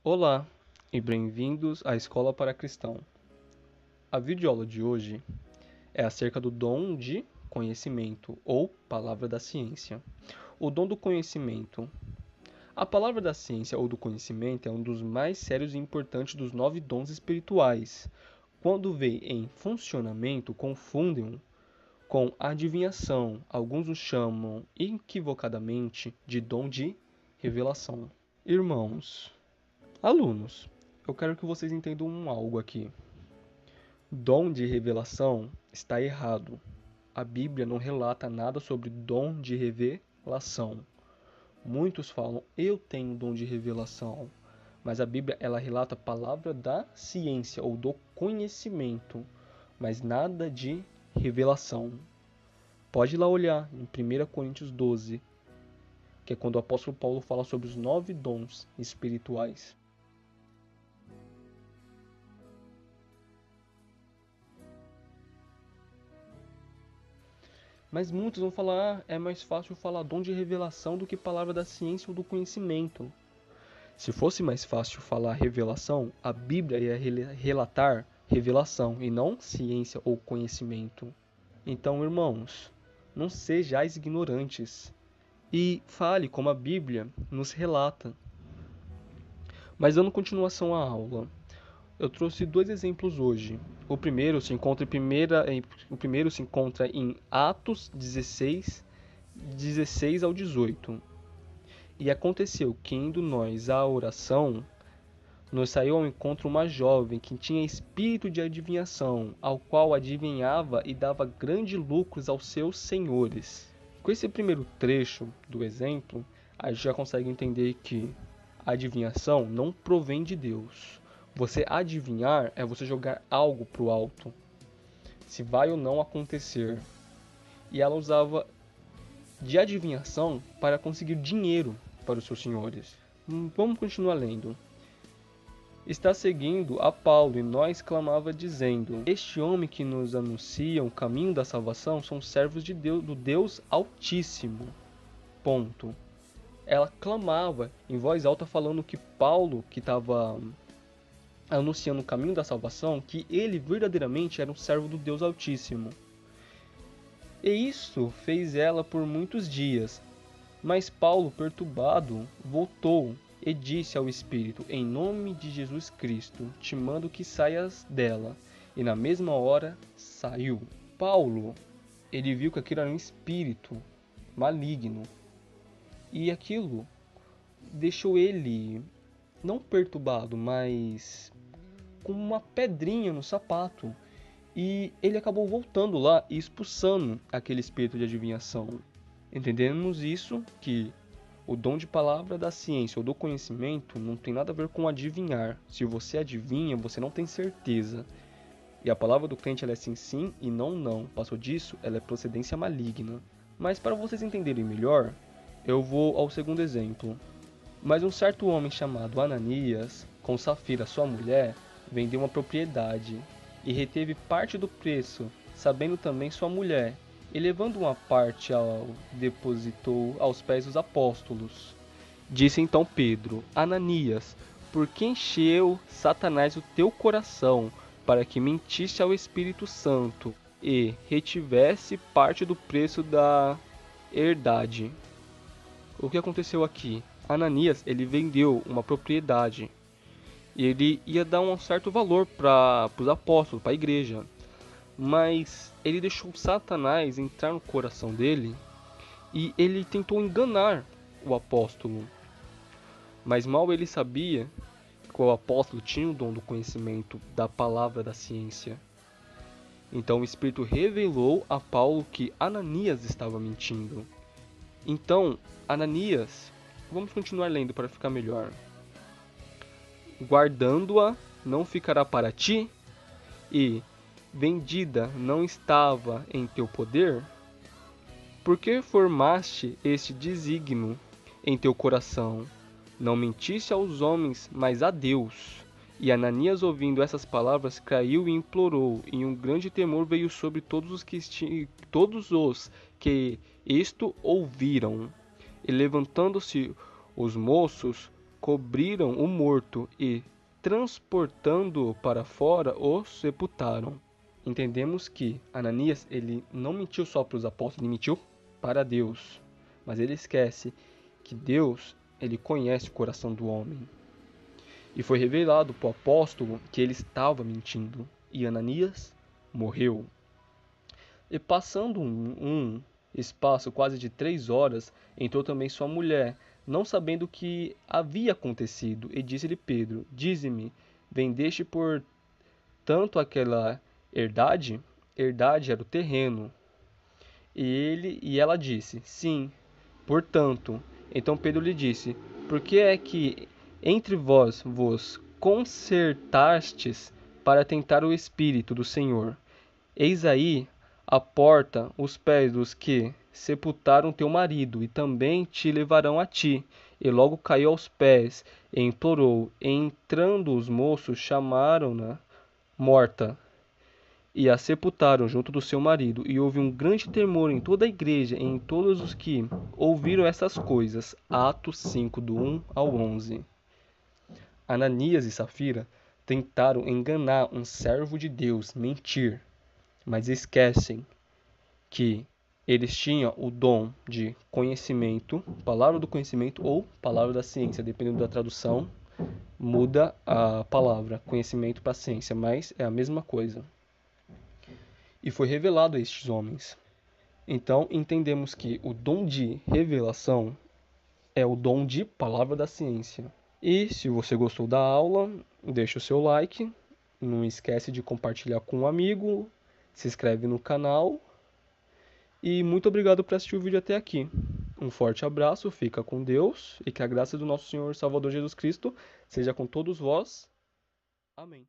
Olá e bem-vindos à Escola para Cristão. A videoaula de hoje é acerca do dom de conhecimento ou palavra da ciência. O dom do conhecimento. A palavra da ciência ou do conhecimento é um dos mais sérios e importantes dos 9 dons espirituais. Quando vê em funcionamento, confundem-o com adivinhação. Alguns o chamam equivocadamente de dom de revelação. Irmãos, alunos, eu quero que vocês entendam algo aqui. Dom de revelação está errado. A Bíblia não relata nada sobre dom de revelação. Muitos falam, eu tenho dom de revelação. Mas a Bíblia, ela relata a palavra da ciência ou do conhecimento, mas nada de revelação. Pode ir lá olhar em 1 Coríntios 12, que é quando o apóstolo Paulo fala sobre os 9 dons espirituais. Mas muitos vão falar, é mais fácil falar dom de revelação do que palavra da ciência ou do conhecimento. Se fosse mais fácil falar revelação, a Bíblia ia relatar revelação e não ciência ou conhecimento. Então, irmãos, não sejais ignorantes e fale como a Bíblia nos relata. Mas dando continuação à aula, eu trouxe 2 exemplos hoje. O primeiro se encontra em Atos 16, 16 ao 18. E aconteceu que, indo nós à oração, nos saiu ao encontro uma jovem que tinha espírito de adivinhação, ao qual adivinhava e dava grandes lucros aos seus senhores. Com esse primeiro trecho do exemplo, a gente já consegue entender que a adivinhação não provém de Deus. Você adivinhar é você jogar algo para o alto, se vai ou não acontecer. E ela usava de adivinhação para conseguir dinheiro para os seus senhores. Vamos continuar lendo. Está seguindo a Paulo e nós clamava dizendo: este homem que nos anuncia o caminho da salvação são servos de Deus, do Deus Altíssimo. Ponto. Ela clamava em voz alta falando que Paulo, que estava anunciando o caminho da salvação, que ele verdadeiramente era um servo do Deus Altíssimo. E isso fez ela por muitos dias. Mas Paulo, perturbado, voltou e disse ao Espírito: em nome de Jesus Cristo, te mando que saias dela. E na mesma hora saiu. Paulo, ele viu que aquilo era um espírito maligno. E aquilo deixou ele não perturbado, mas com uma pedrinha no sapato. E ele acabou voltando lá e expulsando aquele espírito de adivinhação. Entendemos isso, que o dom de palavra da ciência ou do conhecimento não tem nada a ver com adivinhar. Se você adivinha, você não tem certeza. E a palavra do crente ela é sim, sim e não, não. Passou disso, ela é procedência maligna. Mas para vocês entenderem melhor, eu vou ao segundo exemplo. Mas um certo homem chamado Ananias, com Safira sua mulher, vendeu uma propriedade e reteve parte do preço, sabendo também sua mulher, e levando uma parte depositou aos pés dos apóstolos. Disse então Pedro: Ananias, por que encheu Satanás o teu coração, para que mentisse ao Espírito Santo e retivesse parte do preço da herdade? O que aconteceu aqui? Ananias, ele vendeu uma propriedade e ele ia dar um certo valor para os apóstolos, para a igreja. Mas ele deixou Satanás entrar no coração dele e ele tentou enganar o apóstolo. Mas mal ele sabia que o apóstolo tinha o dom do conhecimento da palavra da ciência. Então o Espírito revelou a Paulo que Ananias estava mentindo. Então, Ananias, vamos continuar lendo para ficar melhor. Guardando-a não ficará para ti, e vendida não estava em teu poder? Por que formaste este desígnio em teu coração? Não mentiste aos homens, mas a Deus. E Ananias, ouvindo essas palavras, caiu e implorou, e um grande temor veio sobre todos os que isto ouviram. E levantando-se os moços, cobriram o morto e, transportando-o para fora, o sepultaram. Entendemos que Ananias, ele não mentiu só para os apóstolos, ele mentiu para Deus. Mas ele esquece que Deus, ele conhece o coração do homem. E foi revelado para o apóstolo que ele estava mentindo. E Ananias morreu. E passando um espaço quase de 3 horas, entrou também sua mulher, não sabendo o que havia acontecido. E disse-lhe Pedro: Dize-me, vendeste por tanto aquela herdade? Herdade era o terreno. E ela disse: Sim, portanto. Então Pedro lhe disse: Por que é que entre vós vos concertastes para tentar o Espírito do Senhor? Eis aí a porta os pés dos que sepultaram teu marido, e também te levarão a ti. E logo caiu aos pés e implorou. E entrando os moços, chamaram-na morta e a sepultaram junto do seu marido. E houve um grande temor em toda a igreja e em todos os que ouviram essas coisas. Atos 5, do 1 ao 11. Ananias e Safira tentaram enganar um servo de Deus, mentir, mas esquecem que eles tinham o dom de conhecimento, palavra do conhecimento ou palavra da ciência, dependendo da tradução, muda a palavra conhecimento para ciência, mas é a mesma coisa. E foi revelado a estes homens. Então entendemos que o dom de revelação é o dom de palavra da ciência. E se você gostou da aula, deixa o seu like, não esquece de compartilhar com um amigo, se inscreve no canal e muito obrigado por assistir o vídeo até aqui. Um forte abraço, fica com Deus e que a graça do nosso Senhor Salvador Jesus Cristo seja com todos vós. Amém.